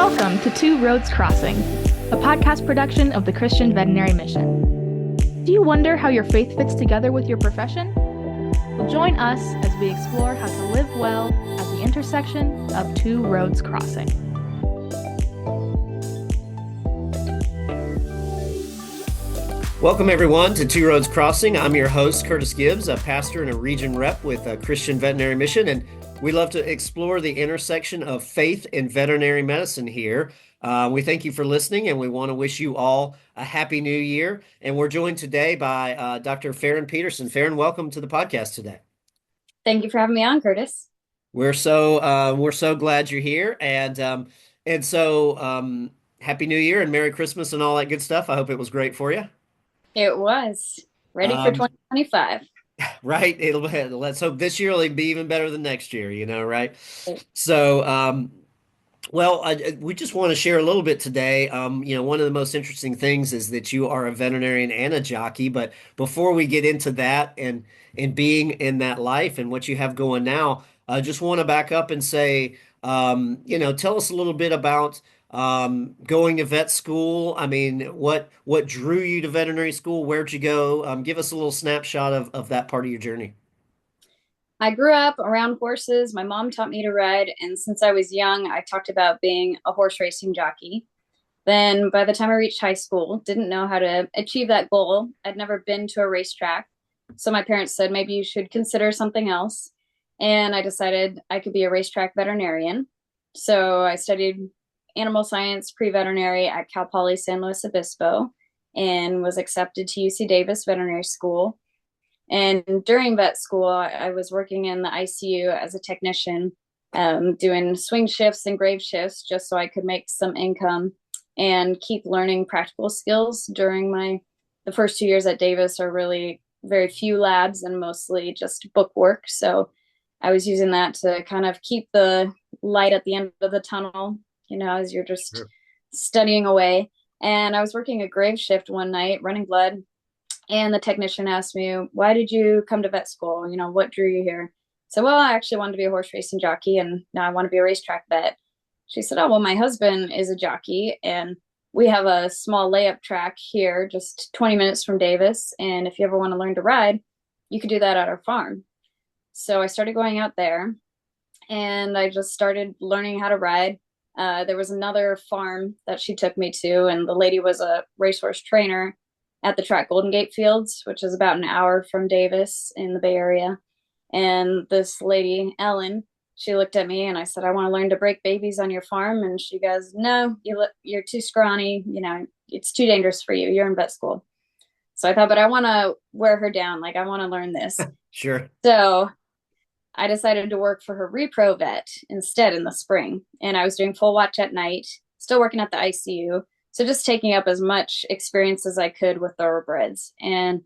Welcome to Two Roads Crossing, a podcast production of the Christian Veterinary Mission. Do you wonder how your faith fits together with your profession? Well, join us as we explore how to live well at the intersection of two roads crossing. Welcome, everyone, to Two Roads Crossing. I'm your host, Curtis Gibbs, a pastor and a region rep with a Christian Veterinary Mission, and we love to explore the intersection of faith and veterinary medicine here. We thank you for listening, and we want to wish you all a happy new year. And we're joined today by Dr. Ferrin Peterson. Ferrin, welcome to the podcast today. Thank you for having me on, Curtis. We're so glad you're here, and so happy New Year and Merry Christmas and all that good stuff. I hope it was great for you. It was. Ready for 2025. Right. Let's hope this year will be even better than next year, right? So, we just want to share a little bit today. One of the most interesting things is that you are a veterinarian and a jockey. But before we get into that and being in that life and what you have going now, I just want to back up and say, tell us a little bit about going to vet school. I mean, what drew you to veterinary school? Where'd you go? Give us a little snapshot of that part of your journey. I grew up around horses. My mom taught me to ride, and since I was young, I talked about being a horse racing jockey. Then by the time I reached high school, didn't know how to achieve that goal. I'd never been to a racetrack. So my parents said, maybe you should consider something else. And I decided I could be a racetrack veterinarian. So I studied animal science pre-veterinary at Cal Poly San Luis Obispo and was accepted to UC Davis Veterinary School. And during vet school, I was working in the ICU as a technician, doing swing shifts and grave shifts just so I could make some income and keep learning practical skills. During the first 2 years at Davis are really very few labs and mostly just book work. So I was using that to kind of keep the light at the end of the tunnel, as you're just studying away. And I was working a grave shift one night, running blood. And the technician asked me, why did you come to vet school? What drew you here? So, well, I actually wanted to be a horse racing jockey, and now I want to be a racetrack vet. She said, oh, well, my husband is a jockey, and we have a small layup track here, just 20 minutes from Davis. And if you ever want to learn to ride, you could do that at our farm. So I started going out there, and I just started learning how to ride. There was another farm that she took me to, and the lady was a racehorse trainer at the track Golden Gate Fields, which is about an hour from Davis in the Bay Area. And this lady, Ellen, she looked at me and I said, I want to learn to break babies on your farm. And she goes, no, you're too scrawny. It's too dangerous for you. You're in vet school. So I thought, but I want to wear her down. I want to learn this. Sure. So I decided to work for her repro vet instead in the spring. And I was doing full watch at night, still working at the ICU. So just taking up as much experience as I could with thoroughbreds, and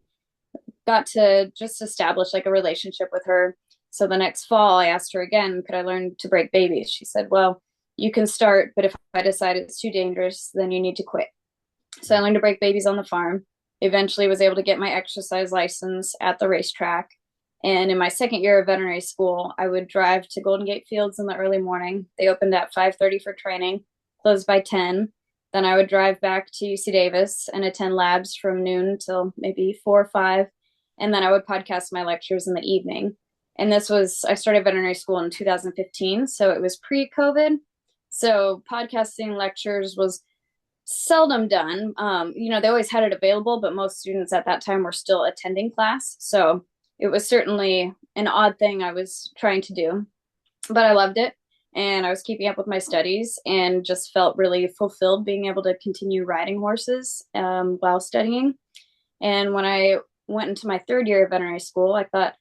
got to just establish a relationship with her. So the next fall I asked her again, could I learn to break babies? She said, well, you can start, but if I decide it's too dangerous, then you need to quit. So I learned to break babies on the farm. Eventually was able to get my exercise license at the racetrack. And in my second year of veterinary school, I would drive to Golden Gate Fields in the early morning. They opened at 5:30 for training, closed by 10. Then I would drive back to UC Davis and attend labs from noon till maybe 4 or 5. And then I would podcast my lectures in the evening. And I started veterinary school in 2015. So it was pre-COVID. So podcasting lectures was seldom done. They always had it available, but most students at that time were still attending class. So it was certainly an odd thing I was trying to do, but I loved it. And I was keeping up with my studies and just felt really fulfilled being able to continue riding horses while studying. And when I went into my third year of veterinary school, I thought,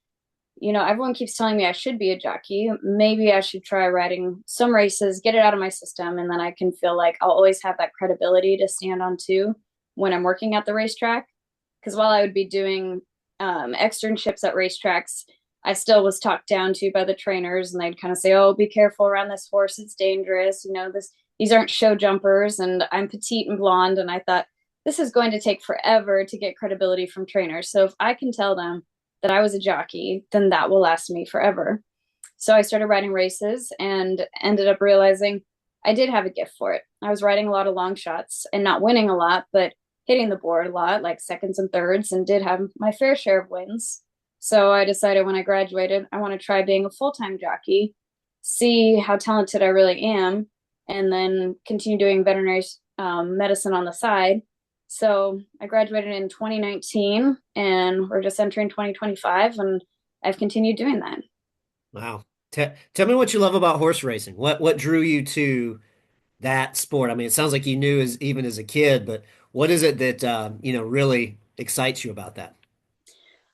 everyone keeps telling me I should be a jockey. Maybe I should try riding some races, get it out of my system, and then I can feel like I'll always have that credibility to stand on too when I'm working at the racetrack. Because while I would be doing externships at racetracks, I still was talked down to by the trainers, and they'd kind of say, oh, be careful around this horse. It's dangerous. These aren't show jumpers, and I'm petite and blonde. And I thought, this is going to take forever to get credibility from trainers. So if I can tell them that I was a jockey, then that will last me forever. So I started riding races and ended up realizing I did have a gift for it. I was riding a lot of long shots and not winning a lot, but hitting the board a lot, like seconds and thirds, and did have my fair share of wins. So I decided when I graduated, I want to try being a full-time jockey, see how talented I really am, and then continue doing veterinary medicine on the side. So I graduated in 2019, and we're just entering 2025, and I've continued doing that. Wow. Tell me what you love about horse racing. What drew you to that sport? I mean, it sounds like you knew as even as a kid, but what is it that really excites you about that?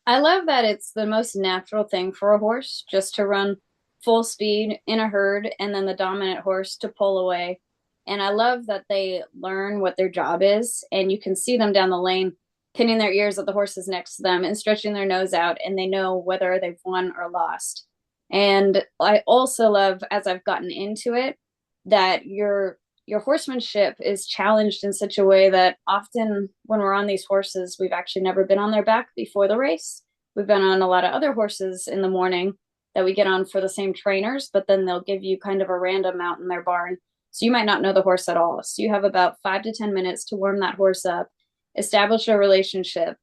I love that it's the most natural thing for a horse just to run full speed in a herd and then the dominant horse to pull away. And I love that they learn what their job is, and you can see them down the lane pinning their ears at the horses next to them and stretching their nose out, and they know whether they've won or lost. And I also love, as I've gotten into it, that your horsemanship is challenged in such a way that often when we're on these horses, we've actually never been on their back before the race. We've been on a lot of other horses in the morning that we get on for the same trainers, but then they'll give you kind of a random out in their barn. So you might not know the horse at all. So you have about 5 to 10 minutes to warm that horse up, establish a relationship,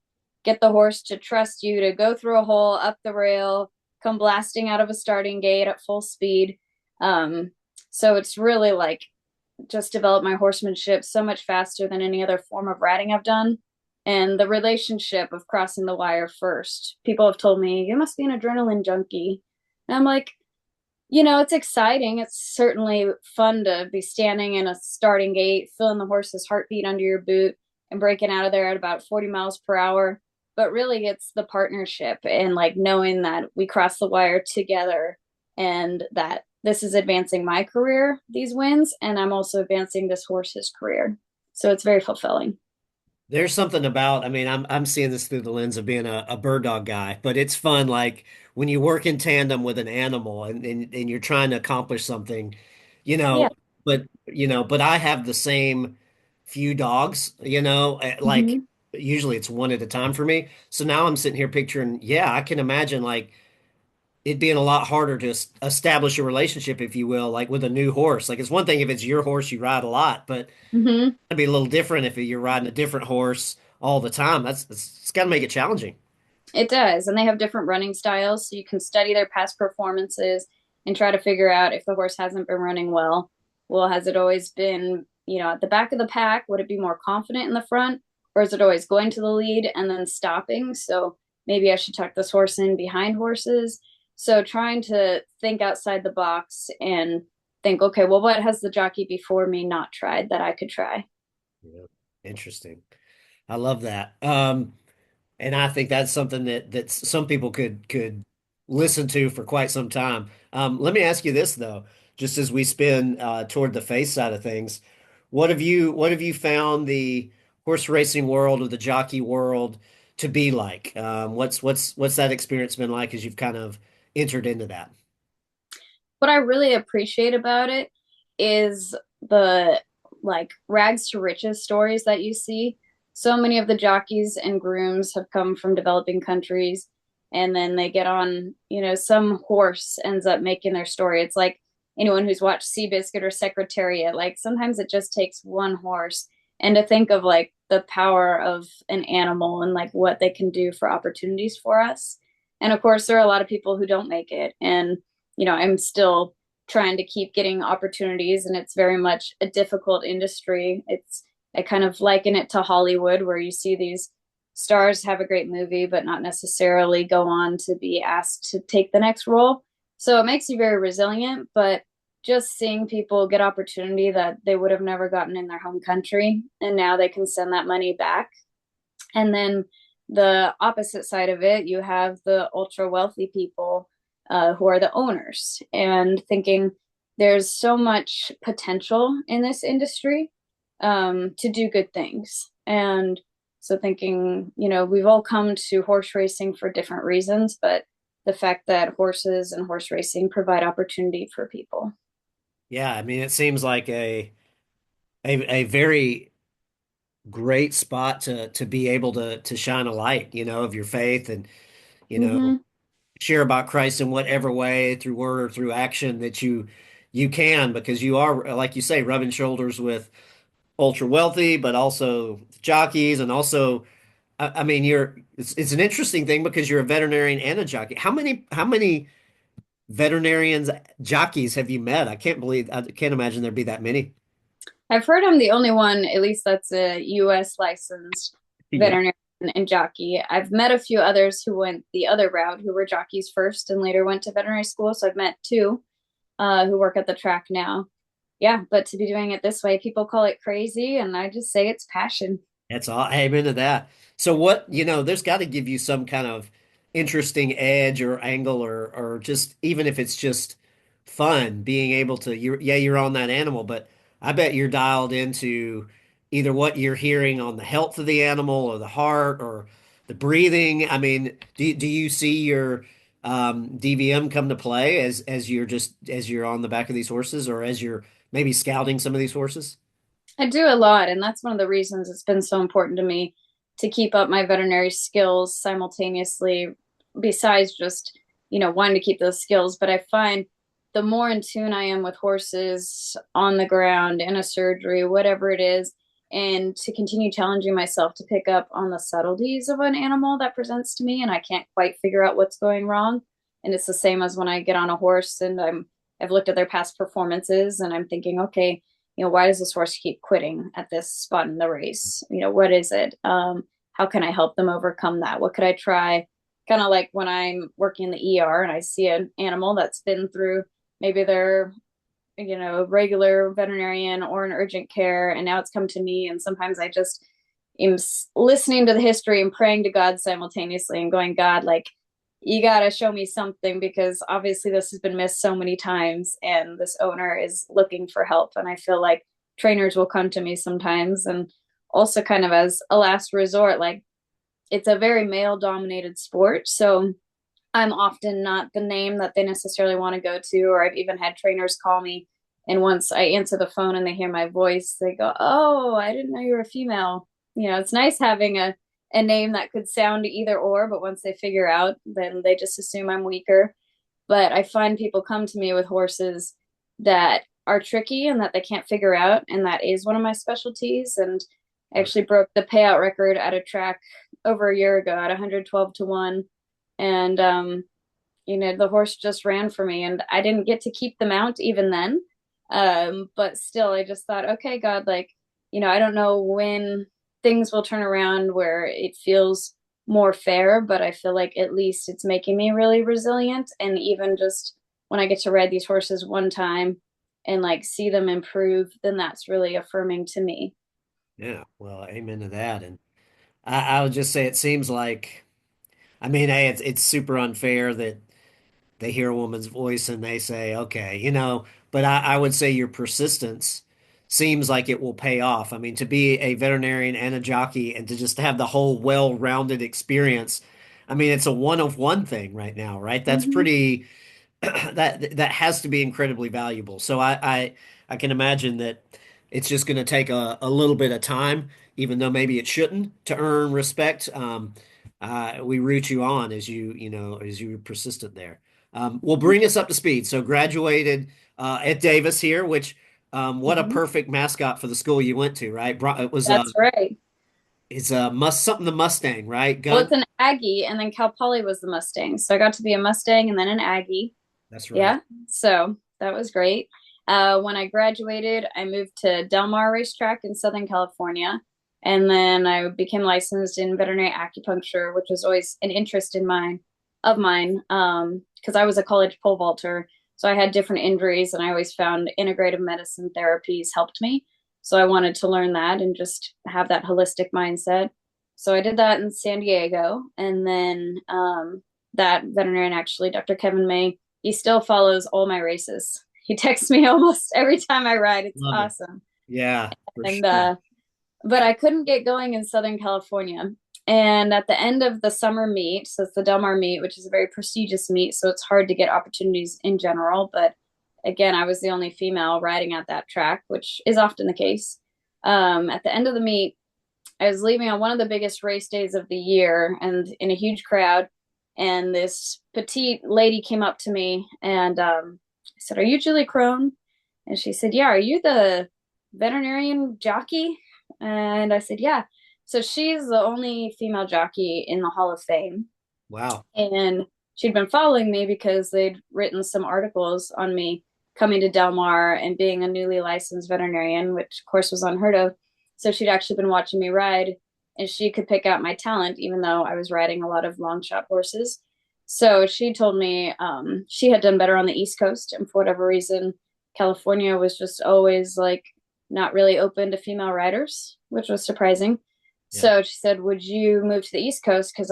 get the horse to trust you to go through a hole, up the rail, come blasting out of a starting gate at full speed. So it's really like just developed my horsemanship so much faster than any other form of riding I've done. And the relationship of crossing the wire first. People have told me, you must be an adrenaline junkie. And I'm like, it's exciting. It's certainly fun to be standing in a starting gate, feeling the horse's heartbeat under your boot and breaking out of there at about 40 miles per hour. But really, it's the partnership and like knowing that we cross the wire together and that this is advancing my career, these wins, and I'm also advancing this horse's career. So it's very fulfilling. There's something about, I mean, I'm seeing this through the lens of being a bird dog guy, but it's fun like when you work in tandem with an animal and you're trying to accomplish something, you Yeah. know, but I have the same few dogs, like Mm-hmm. usually it's one at a time for me. So now I'm sitting here picturing, yeah, I can imagine like it being a lot harder to establish a relationship, if you will, like with a new horse. Like it's one thing if it's your horse you ride a lot, but Mm-hmm. it'd be a little different if you're riding a different horse all the time. It's got to make it challenging. It does. And they have different running styles. So you can study their past performances and try to figure out if the horse hasn't been running well. Well, has it always been, at the back of the pack? Would it be more confident in the front? Or is it always going to the lead and then stopping? So maybe I should tuck this horse in behind horses. So trying to think outside the box and think, okay, well, what has the jockey before me not tried that I could try? Yeah. Interesting. I love that. And I think that's something that some people could listen to for quite some time. Let me ask you this though, just as we spin toward the face side of things, what have you found the horse racing world or the jockey world to be like? What's that experience been like as you've kind of entered into that? What I really appreciate about it is the like rags to riches stories that you see. So many of the jockeys and grooms have come from developing countries, and then they get on, some horse ends up making their story. It's like anyone who's watched Seabiscuit or Secretariat, like sometimes it just takes one horse. And to think of like the power of an animal and like what they can do for opportunities for us. And of course, there are a lot of people who don't make it. And I'm still trying to keep getting opportunities, and it's very much a difficult industry. I kind of liken it to Hollywood, where you see these stars have a great movie, but not necessarily go on to be asked to take the next role. So it makes you very resilient, but just seeing people get opportunity that they would have never gotten in their home country, and now they can send that money back. And then the opposite side of it, you have the ultra wealthy people who are the owners, and thinking there's so much potential in this industry to do good things. And so thinking, we've all come to horse racing for different reasons, but the fact that horses and horse racing provide opportunity for people. Yeah, I mean, it seems like a very great spot to be able to shine a light, of your faith and you know Mm-hmm. share about Christ in whatever way, through word or through action, that you can, because you are, like you say, rubbing shoulders with ultra wealthy, but also jockeys, and also, I mean, it's an interesting thing because you're a veterinarian and a jockey. How many veterinarians jockeys have you met? I can't imagine there'd be that many. I've heard I'm the only one, at least that's a US licensed Yeah. veterinarian and jockey. I've met a few others who went the other route, who were jockeys first and later went to veterinary school. So I've met two who work at the track now. Yeah, but to be doing it this way, people call it crazy, and I just say it's passion. That's all. Amen to that. So what, there's got to give you some kind of interesting edge or angle, or just even if it's just fun being able to, you're on that animal, but I bet you're dialed into either what you're hearing on the health of the animal or the heart or the breathing. I mean, do you see your DVM come to play as you're on the back of these horses, or as you're maybe scouting some of these horses? I do a lot, and that's one of the reasons it's been so important to me to keep up my veterinary skills simultaneously, besides just, wanting to keep those skills. But I find the more in tune I am with horses on the ground, in a surgery, whatever it is, and to continue challenging myself to pick up on the subtleties of an animal that presents to me, and I can't quite figure out what's going wrong. And it's the same as when I get on a horse and I've looked at their past performances and I'm thinking, okay, why does this horse keep quitting at this spot in the race? What is it? How can I help them overcome that? What could I try? Kind of like when I'm working in the ER and I see an animal that's been through maybe their, regular veterinarian or an urgent care, and now it's come to me. And sometimes I just am listening to the history and praying to God simultaneously and going, God, like, you got to show me something, because obviously this has been missed so many times and this owner is looking for help. And I feel like trainers will come to me sometimes, and also kind of as a last resort, like, it's a very male dominated sport. So I'm often not the name that they necessarily want to go to, or I've even had trainers call me. And once I answer the phone and they hear my voice, they go, "Oh, I didn't know you were a female." It's nice having a name that could sound either or, but once they figure out, then they just assume I'm weaker. But I find people come to me with horses that are tricky and that they can't figure out, and that is one of my specialties. And I actually broke the payout record at a track over a year ago at 112 to 1. And the horse just ran for me, and I didn't get to keep the mount even then. But still, I just thought, okay, God, like, I don't know when things will turn around where it feels more fair, but I feel like at least it's making me really resilient. And even just when I get to ride these horses one time and like see them improve, then that's really affirming to me. Yeah, well, amen to that. And I would just say it seems like, I mean, hey, it's super unfair that they hear a woman's voice and they say, okay, but I would say your persistence seems like it will pay off. I mean, to be a veterinarian and a jockey and to just have the whole well-rounded experience. I mean, it's a one of one thing right now, right? That's Mm-hmm. pretty that has to be incredibly valuable. So I can imagine that it's just going to take a little bit of time, even though maybe it shouldn't, to earn respect. We root you on as you persistent there. Well, bring us up to speed. So graduated at Davis here, which what a Mm-hmm. perfect mascot for the school you went to, right? It was That's right. it's something the Mustang, right? Well, Gun. it's an Aggie, and then Cal Poly was the Mustang. So I got to be a Mustang and then an Aggie. That's right. Yeah. So that was great. When I graduated, I moved to Del Mar Racetrack in Southern California. And then I became licensed in veterinary acupuncture, which was always an interest of mine, because I was a college pole vaulter. So I had different injuries, and I always found integrative medicine therapies helped me. So I wanted to learn that and just have that holistic mindset. So I did that in San Diego. And then that veterinarian, actually, Dr. Kevin May, he still follows all my races. He texts me almost every time I ride. It's Love it. awesome. Yeah, for And sure. but I couldn't get going in Southern California. And at the end of the summer meet, so it's the Del Mar meet, which is a very prestigious meet, so it's hard to get opportunities in general. But again, I was the only female riding at that track, which is often the case. At the end of the meet, I was leaving on one of the biggest race days of the year and in a huge crowd. And this petite lady came up to me and I said, "Are you Julie Crone?" And she said, yeah, are you the veterinarian jockey? And I said, yeah. So she's the only female jockey in the Hall of Fame. Wow. And she'd been following me because they'd written some articles on me coming to Del Mar and being a newly licensed veterinarian, which of course was unheard of. So she'd actually been watching me ride, and she could pick out my talent, even though I was riding a lot of long shot horses. So she told me she had done better on the East Coast, and for whatever reason, California was just always like not really open to female riders, which was surprising. Yeah. So she said, would you move to the East Coast? Because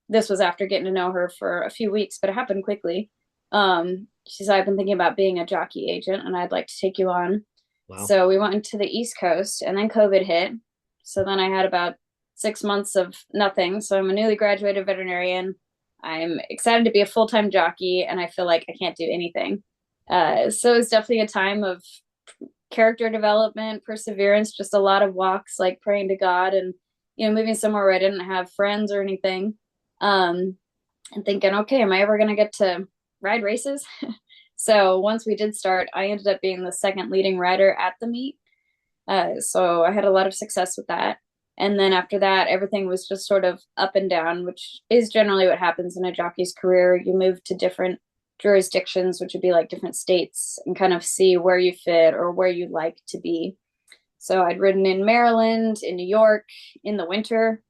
this was after getting to know her for a few weeks, but it happened quickly. She said, I've been thinking about being a jockey agent and I'd like to take you on. Wow. So we went to the East Coast, and then COVID hit. So then I had about 6 months of nothing. So I'm a newly graduated veterinarian. I'm excited to be a full-time jockey, and I feel like I can't do anything. So it's definitely a time of character development, perseverance, just a lot of walks, like praying to God, and moving somewhere where I didn't have friends or anything, and thinking, okay, am I ever going to get to ride races? So once we did start, I ended up being the second leading rider at the meet. So I had a lot of success with that. And then after that, everything was just sort of up and down, which is generally what happens in a jockey's career. You move to different jurisdictions, which would be like different states, and kind of see where you fit or where you like to be. So I'd ridden in Maryland, in New York, in the winter.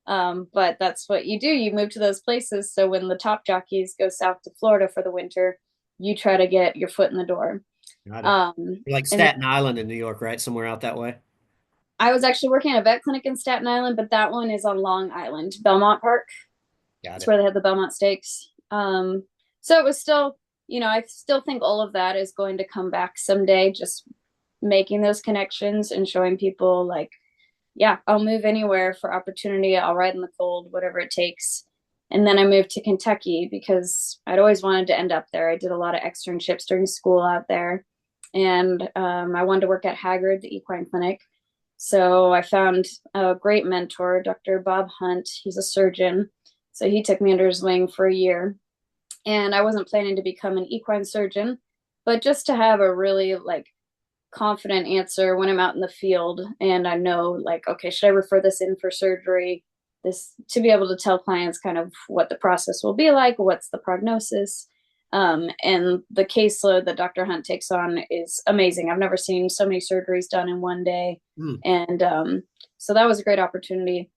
But that's what you do. You move to those places. So when the top jockeys go south to Florida for the winter, you try to get your foot in the door. Got it. Like And Staten Island in New York, right? Somewhere out that way. I was actually working at a vet clinic in Staten Island, but that one is on Long Island, Belmont Park. Got That's it. where they had the Belmont Stakes. So it was still, I still think all of that is going to come back someday, just making those connections and showing people like, yeah, I'll move anywhere for opportunity. I'll ride in the cold, whatever it takes. And then I moved to Kentucky because I'd always wanted to end up there. I did a lot of externships during school out there. And I wanted to work at Haggard, the equine clinic. So I found a great mentor, Dr. Bob Hunt. He's a surgeon. So he took me under his wing for a year. And I wasn't planning to become an equine surgeon, but just to have a really like confident answer when I'm out in the field and I know like, okay, should I refer this in for surgery? This to be able to tell clients kind of what the process will be like, what's the prognosis. And the caseload that Dr. Hunt takes on is amazing. I've never seen so many surgeries done in one day. And so that was a great opportunity.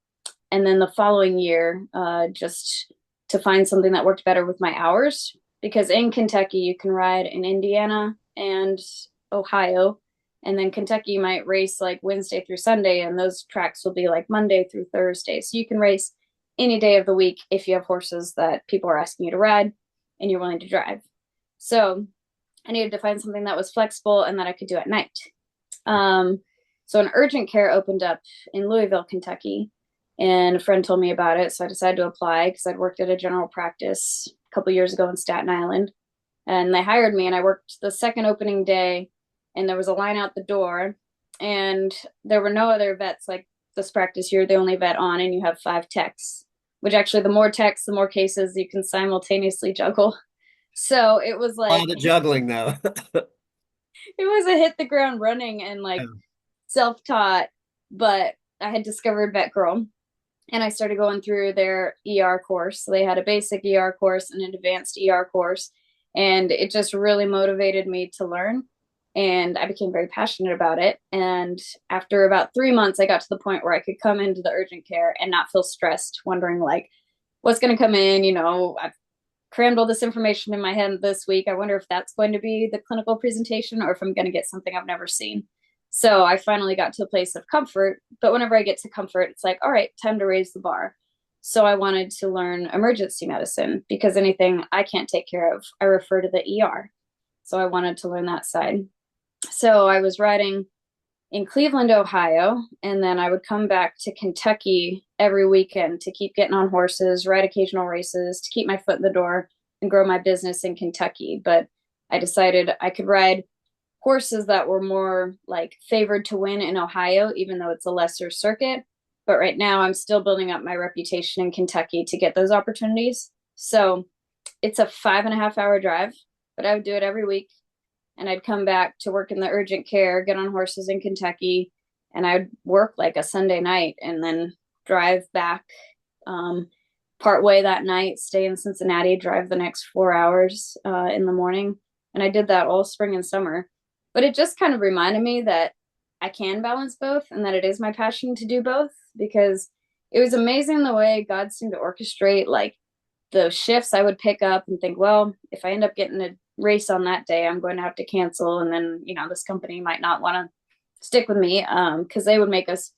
And then the following year, just to find something that worked better with my hours, because in Kentucky, you can ride in Indiana and Ohio. And then Kentucky might race like Wednesday through Sunday, and those tracks will be like Monday through Thursday. So you can race any day of the week if you have horses that people are asking you to ride and you're willing to drive. So I needed to find something that was flexible and that I could do at night. So an urgent care opened up in Louisville, Kentucky, and a friend told me about it. So I decided to apply because I'd worked at a general practice a couple years ago in Staten Island, and they hired me, and I worked the second opening day, and there was a line out the door, and there were no other vets. Like this practice, you're the only vet on, and you have 5 techs, which actually the more techs, the more cases you can simultaneously juggle. So it was A like, lot of juggling, though. it was a hit the ground running and like self-taught, but I had discovered Vet Girl, and I started going through their ER course. So they had a basic ER course and an advanced ER course, and it just really motivated me to learn. And I became very passionate about it. And after about 3 months, I got to the point where I could come into the urgent care and not feel stressed, wondering like, what's going to come in? I've crammed all this information in my head this week. I wonder if that's going to be the clinical presentation or if I'm going to get something I've never seen. So I finally got to a place of comfort. But whenever I get to comfort, it's like, all right, time to raise the bar. So I wanted to learn emergency medicine because anything I can't take care of, I refer to the ER. So I wanted to learn that side. So I was riding in Cleveland, Ohio, and then I would come back to Kentucky every weekend to keep getting on horses, ride occasional races, to keep my foot in the door and grow my business in Kentucky. But I decided I could ride horses that were more like favored to win in Ohio, even though it's a lesser circuit. But right now I'm still building up my reputation in Kentucky to get those opportunities. So it's a 5.5 hour drive, but I would do it every week. and I'd come back to work in the urgent care, get on horses in Kentucky, and I'd work like a Sunday night and then drive back part way that night, stay in Cincinnati, drive the next 4 hours in the morning. And I did that all spring and summer. But it just kind of reminded me that I can balance both and that it is my passion to do both, because it was amazing the way God seemed to orchestrate like the shifts I would pick up and think, well, if I end up getting a race on that day, I'm going to have to cancel. And then, this company might not want to stick with me because they would make us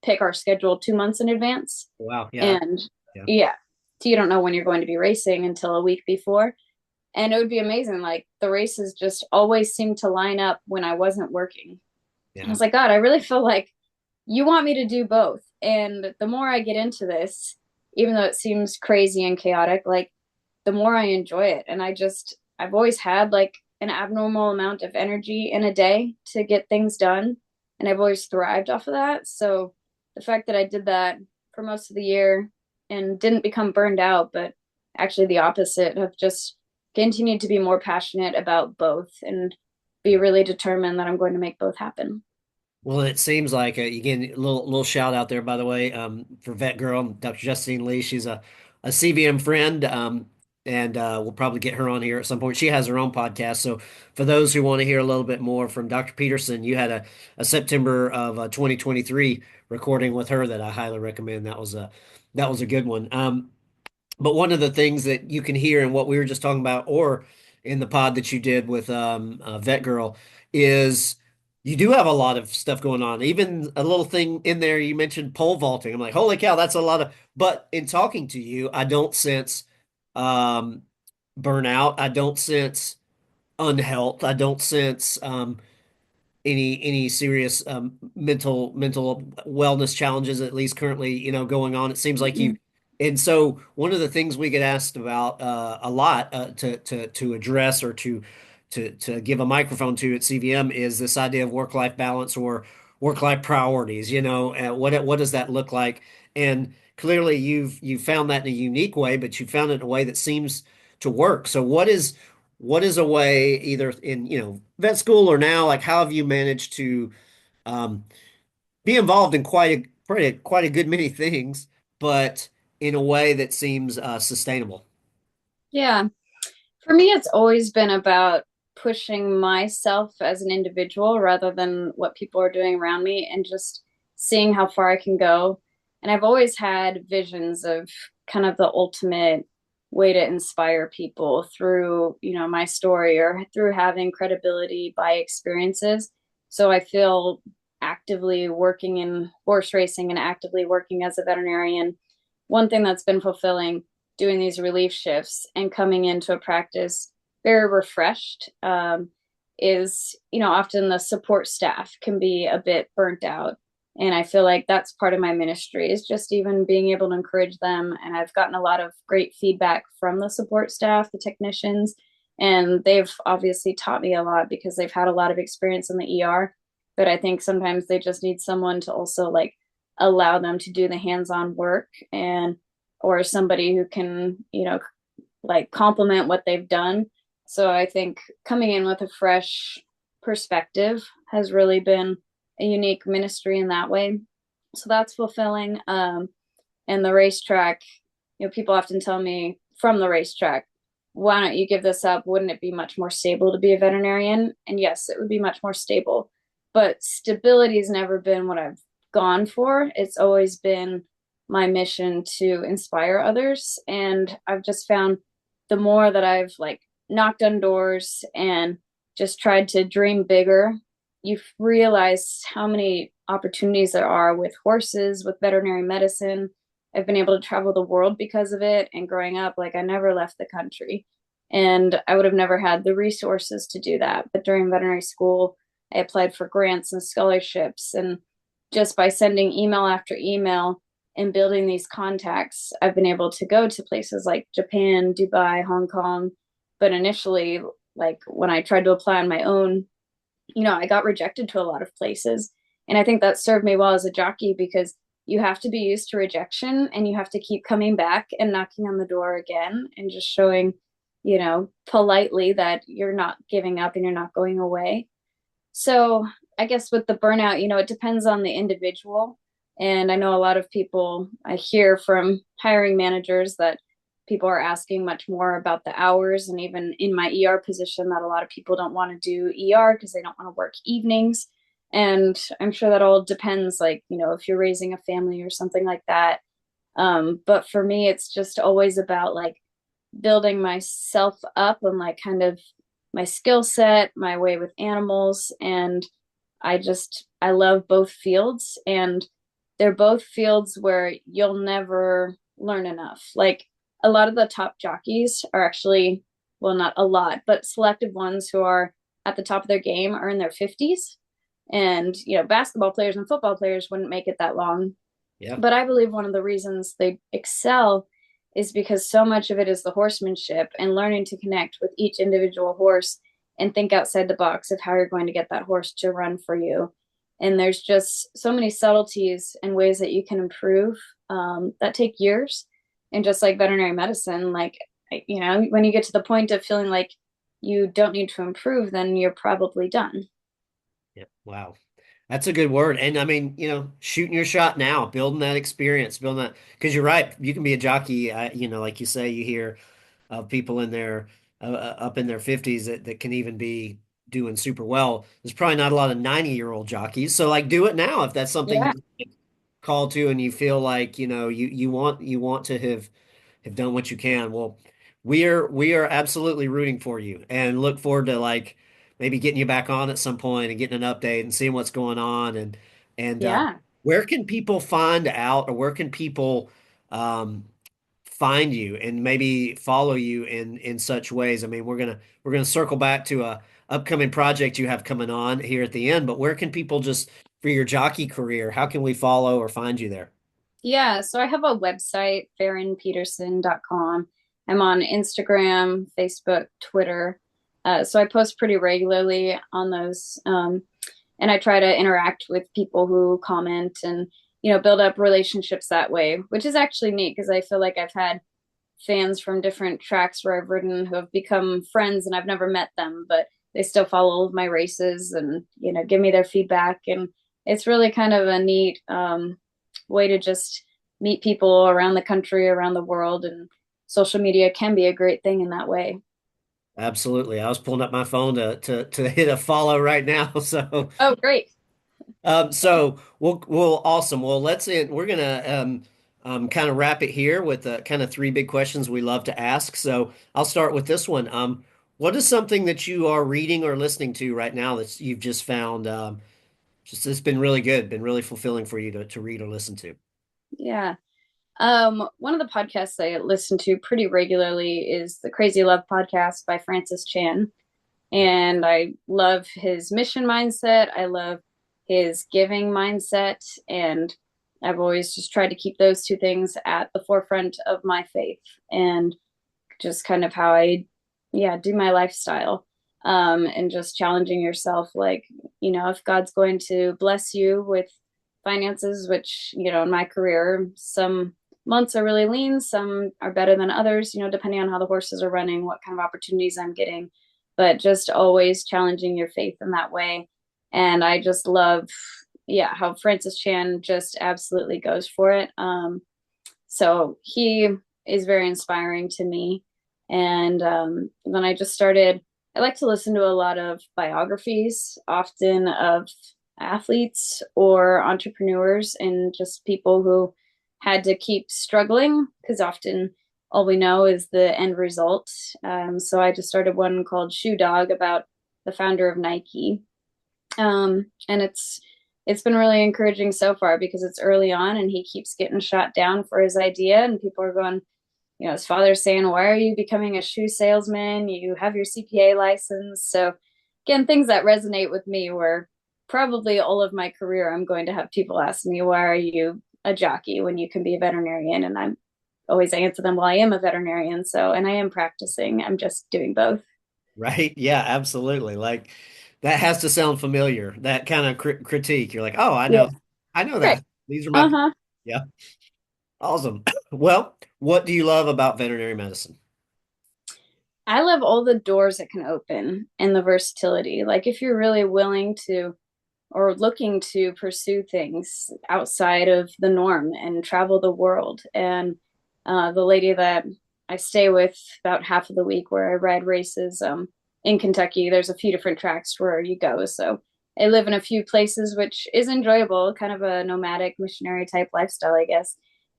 pick our schedule 2 months in advance. Wow. Yeah. And yeah. So you don't know when you're going to be racing until a week before. And it would be amazing. Like the races just always seemed to line up when I wasn't working. Yeah. I was like, God, I really feel like you want me to do both. And the more I get into this, even though it seems crazy and chaotic, like the more I enjoy it. And I've always had like an abnormal amount of energy in a day to get things done. And I've always thrived off of that. So the fact that I did that for most of the year and didn't become burned out, but actually the opposite, have just continued to be more passionate about both and be really determined that I'm going to make both happen. Well, it seems like again, a little shout out there, by the way, for Vet Girl, Dr. Justine Lee. She's a CVM friend, and we'll probably get her on here at some point. She has her own podcast. So for those who want to hear a little bit more from Dr. Peterson, you had a September of 2023 recording with her that I highly recommend. That was a good one. But one of the things that you can hear in what we were just talking about, or in the pod that you did with Vet Girl, is you do have a lot of stuff going on. Even a little thing in there, you mentioned pole vaulting. I'm like, holy cow, that's a lot of. But in talking to you, I don't sense burnout. I don't sense unhealth. I don't sense any serious mental wellness challenges, at least currently, going on. It seems like you. And so one of the things we get asked about a lot to address or to give a microphone to at CVM is this idea of work-life balance or work-life priorities. What does that look like? And clearly you've found that in a unique way, but you found it in a way that seems to work. So what is a way, either in vet school or now, like how have you managed to um, be involved in quite a good many things, but in a way that seems sustainable? Yeah. For me, it's always been about pushing myself as an individual rather than what people are doing around me, and just seeing how far I can go. And I've always had visions of kind of the ultimate way to inspire people through, my story or through having credibility by experiences. So I feel actively working in horse racing and actively working as a veterinarian. One thing that's been fulfilling doing these relief shifts and coming into a practice very refreshed is, often the support staff can be a bit burnt out. And I feel like that's part of my ministry, is just even being able to encourage them. And I've gotten a lot of great feedback from the support staff, the technicians, and they've obviously taught me a lot because they've had a lot of experience in the ER. But I think sometimes they just need someone to also like allow them to do the hands-on work, or somebody who can, like complement what they've done. So I think coming in with a fresh perspective has really been a unique ministry in that way. So that's fulfilling. And the racetrack, people often tell me from the racetrack, why don't you give this up? Wouldn't it be much more stable to be a veterinarian? And yes, it would be much more stable, but stability has never been what I've gone for. It's always been my mission to inspire others. And I've just found the more that I've like knocked on doors and just tried to dream bigger, you realize how many opportunities there are with horses, with veterinary medicine. I've been able to travel the world because of it. And growing up, like I never left the country, and I would have never had the resources to do that. But during veterinary school, I applied for grants and scholarships. And just by sending email after email and building these contacts, I've been able to go to places like Japan, Dubai, Hong Kong. But initially, like when I tried to apply on my own, I got rejected to a lot of places. And I think that served me well as a jockey, because you have to be used to rejection and you have to keep coming back and knocking on the door again and just showing politely that you're not giving up and you're not going away. So I guess with the burnout, it depends on the individual. And I know a lot of people, I hear from hiring managers that people are asking much more about the hours. And even in my ER position, that a lot of people don't want to do ER because they don't want to work evenings. And I'm sure that all depends, like, if you're raising a family or something like that. But for me, it's just always about like building myself up and like kind of my skill set, my way with animals. And I love both fields. And they're both fields where you'll never learn enough. Like a lot of the top jockeys are actually, well, not a lot, but selective ones who are at the top of their game are in their 50s. And, basketball players and football players wouldn't make it that long. Yeah. But I believe one of the reasons they excel is because so much of it is the horsemanship and learning to connect with each individual horse and think outside the box of how you're going to get that horse to run for you. And there's just so many subtleties and ways that you can improve that take years. And just like veterinary medicine, like, when you get to the point of feeling like you don't need to improve, then you're probably done. Yeah. Wow. That's a good word. And I mean, shooting your shot now, building that experience, building that, because you're right. You can be a jockey. Like you say, you hear of people in their up in their 50s that can even be doing super well. There's probably not a lot of 90-year-old jockeys. So like do it now if that's something Yeah. you call to and you feel like, you want to have done what you can. Well, we are absolutely rooting for you and look forward to like maybe getting you back on at some point and getting an update and seeing what's going on and Yeah. where can people find out or where can people um, find you and maybe follow you in such ways? I mean, we're gonna circle back to a upcoming project you have coming on here at the end, but where can people just for your jockey career, how can we follow or find you there? Yeah, so I have a website, ferrinpeterson.com. I'm on Instagram, Facebook, Twitter. So I post pretty regularly on those. And I try to interact with people who comment and, build up relationships that way, which is actually neat because I feel like I've had fans from different tracks where I've ridden who have become friends and I've never met them, but they still follow all of my races and, give me their feedback. And it's really kind of a neat way to just meet people around the country, around the world. And social media can be a great thing in that way. Absolutely. I was pulling up my phone to hit a follow right now. So Oh, great. so we'll awesome. Well, let's end. We're gonna kind of wrap it here with kind of three big questions we love to ask. So I'll start with this one. What is something that you are reading or listening to right now that you've just found just it's been really good, been really fulfilling for you to read or listen to? Yeah. One of the podcasts I listen to pretty regularly is the Crazy Love podcast by Francis Chan. And I love his mission mindset. I love his giving mindset. And I've always just tried to keep those two things at the forefront of my faith and just kind of how yeah, do my lifestyle. And just challenging yourself, like, if God's going to bless you with finances, which, in my career, some months are really lean, some are better than others, depending on how the horses are running, what kind of opportunities I'm getting, but just always challenging your faith in that way. And I just love, yeah, how Francis Chan just absolutely goes for it. So he is very inspiring to me. And then I just started, I like to listen to a lot of biographies, often of athletes or entrepreneurs and just people who had to keep struggling because often all we know is the end result. So I just started one called Shoe Dog about the founder of Nike. And it's been really encouraging so far because it's early on and he keeps getting shot down for his idea and people are going, his father's saying, why are you becoming a shoe salesman? You have your CPA license. So again, things that resonate with me where probably all of my career, I'm going to have people ask me, why are you a jockey when you can be a veterinarian? And I'm always answer them, well, I am a veterinarian. So, and I am practicing. I'm just doing both. Right? Yeah, absolutely. Like that has to sound familiar. That kind of critique. You're like, oh, Yeah. I know Right. that. These are my, Uh-huh. yeah, awesome. Well, what do you love about veterinary medicine? I love all the doors it can open and the versatility. Like if you're really willing to or looking to pursue things outside of the norm and travel the world. And the lady that I stay with about half of the week where I ride races in Kentucky, there's a few different tracks where you go. So I live in a few places, which is enjoyable, kind of a nomadic missionary type lifestyle, I guess.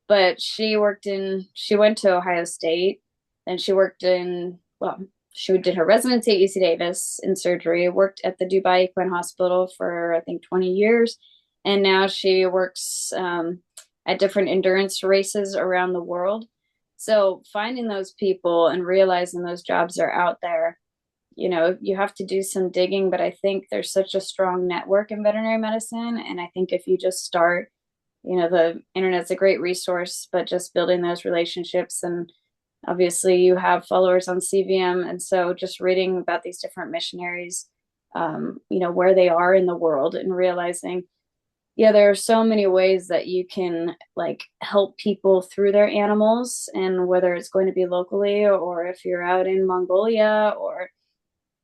But she went to Ohio State and she worked in, well, she did her residency at UC Davis in surgery, worked at the Dubai Equine Hospital for, I think, 20 years. And now she works at different endurance races around the world. So finding those people and realizing those jobs are out there, you have to do some digging, but I think there's such a strong network in veterinary medicine. And I think if you just start, the internet's a great resource, but just building those relationships, and obviously you have followers on CVM. And so just reading about these different missionaries, where they are in the world and realizing, yeah, there are so many ways that you can like help people through their animals, and whether it's going to be locally or if you're out in Mongolia or,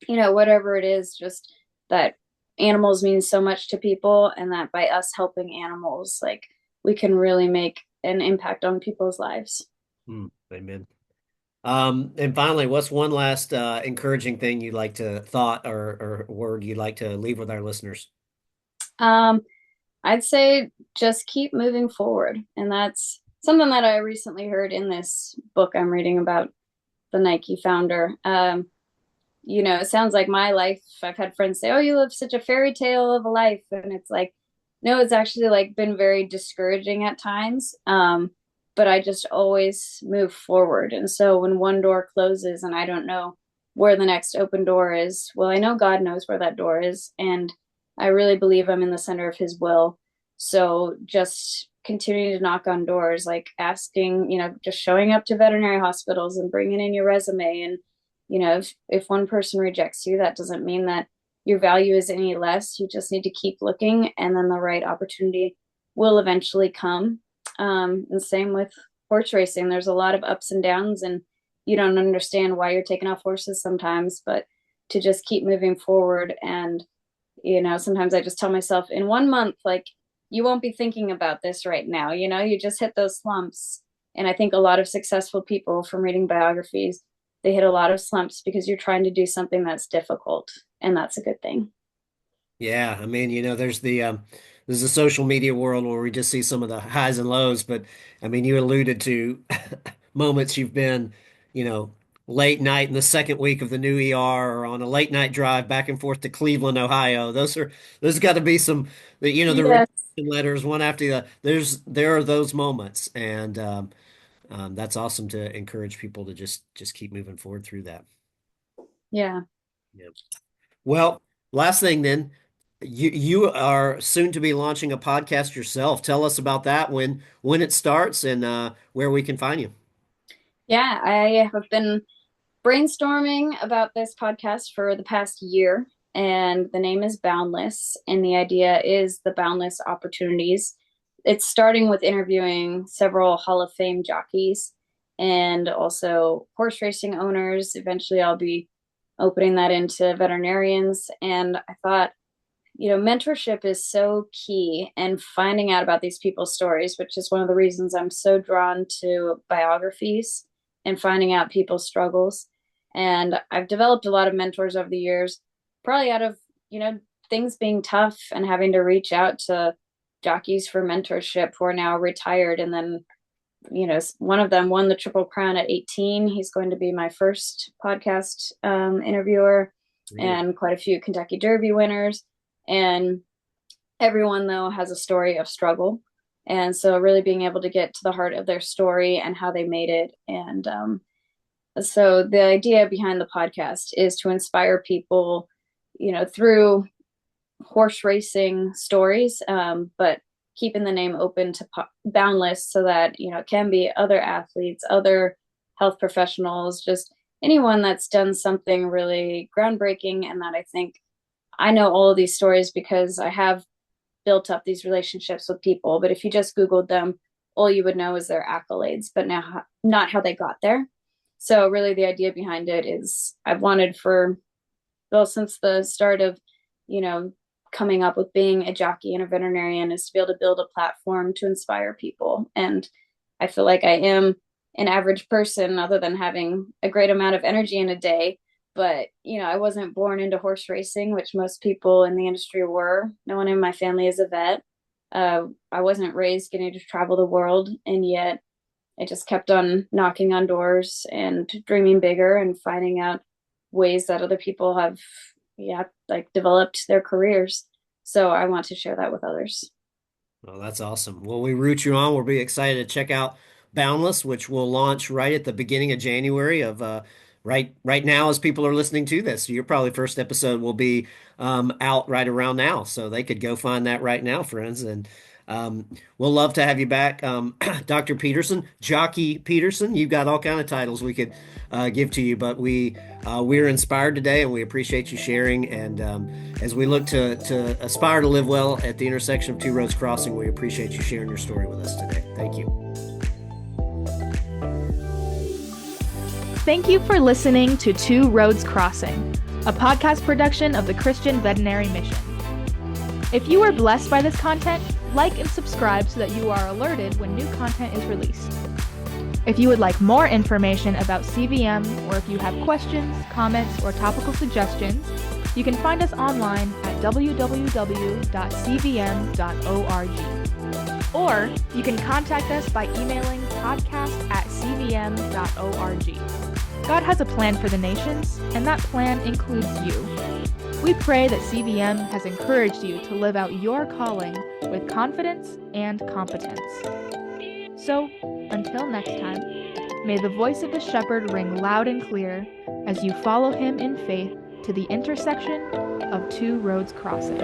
whatever it is, just that animals mean so much to people, and that by us helping animals, like we can really make an impact on people's lives. Amen. And finally, what's one last encouraging thing you'd like to thought or word you'd like to leave with our listeners? Um, I'd say just keep moving forward. And that's something that I recently heard in this book I'm reading about the Nike founder. It sounds like my life. I've had friends say, "Oh, you live such a fairy tale of a life." And it's like, no, it's actually like been very discouraging at times. But I just always move forward. And so when one door closes and I don't know where the next open door is, well, I know God knows where that door is. And I really believe I'm in the center of his will. So just continuing to knock on doors, like asking, just showing up to veterinary hospitals and bringing in your resume. And, if one person rejects you, that doesn't mean that your value is any less. You just need to keep looking, and then the right opportunity will eventually come. And same with horse racing. There's a lot of ups and downs, and you don't understand why you're taking off horses sometimes, but to just keep moving forward. And, sometimes I just tell myself in 1 month, like, you won't be thinking about this right now. You just hit those slumps. And I think a lot of successful people, from reading biographies, they hit a lot of slumps because you're trying to do something that's difficult. And that's a good thing. Yeah, I mean, there's a social media world where we just see some of the highs and lows, but I mean, you alluded to moments you've been, you know, late night in the second week of the new ER or on a late night drive back and forth to Cleveland, Ohio. Those got to be some, the Yes. rejection letters one after the other. There are those moments, and that's awesome to encourage people to just keep moving forward through that. Yeah. Yeah. Well, last thing then, you are soon to be launching a podcast yourself. Tell us about that, when it starts, and where we can find you. Yeah. I have been brainstorming about this podcast for the past year, and the name is Boundless. And the idea is the boundless opportunities. It's starting with interviewing several Hall of Fame jockeys and also horse racing owners. Eventually, I'll be opening that into veterinarians. And I thought, mentorship is so key, and finding out about these people's stories, which is one of the reasons I'm so drawn to biographies and finding out people's struggles. And I've developed a lot of mentors over the years, probably out of, things being tough and having to reach out to jockeys for mentorship who are now retired. And then, one of them won the Triple Crown at 18. He's going to be my first podcast interviewer, and quite a few Kentucky Derby winners. And everyone, though, has a story of struggle. And so really being able to get to the heart of their story and how they made it. And so the idea behind the podcast is to inspire people, through horse racing stories, but keeping the name open to boundless, so that, it can be other athletes, other health professionals, just anyone that's done something really groundbreaking. And that I think I know all of these stories because I have built up these relationships with people. But if you just Googled them, all you would know is their accolades, but now not how they got there. So really the idea behind it is I've wanted since the start of, coming up with being a jockey and a veterinarian, is to be able to build a platform to inspire people. And I feel like I am an average person other than having a great amount of energy in a day. But, I wasn't born into horse racing, which most people in the industry were. No one in my family is a vet. I wasn't raised getting to travel the world, and yet I just kept on knocking on doors and dreaming bigger and finding out ways that other people have, developed their careers. So I want to share that with others. Well, that's awesome. Well, we root you on. We'll be excited to check out Boundless, which will launch right at the beginning of January of right now as people are listening to this. So your probably first episode will be out right around now. So they could go find that right now, friends. And um, we'll love to have you back. Dr. Peterson, Jockey Peterson, you've got all kind of titles we could give to you, but we're inspired today and we appreciate you sharing. And as we look to aspire to live well at the intersection of two roads crossing, we appreciate you sharing your story with us today. Thank you. Thank you for listening to Two Roads Crossing, a podcast production of the Christian Veterinary Mission. If you are blessed by this content, like and subscribe so that you are alerted when new content is released. If you would like more information about CVM, or if you have questions, comments, or topical suggestions, you can find us online at www.cvm.org. Or you can contact us by emailing podcast@cvm.org. God has a plan for the nations, and that plan includes you. We pray that CVM has encouraged you to live out your calling with confidence and competence. So, until next time, may the voice of the shepherd ring loud and clear as you follow him in faith to the intersection of two roads crossing.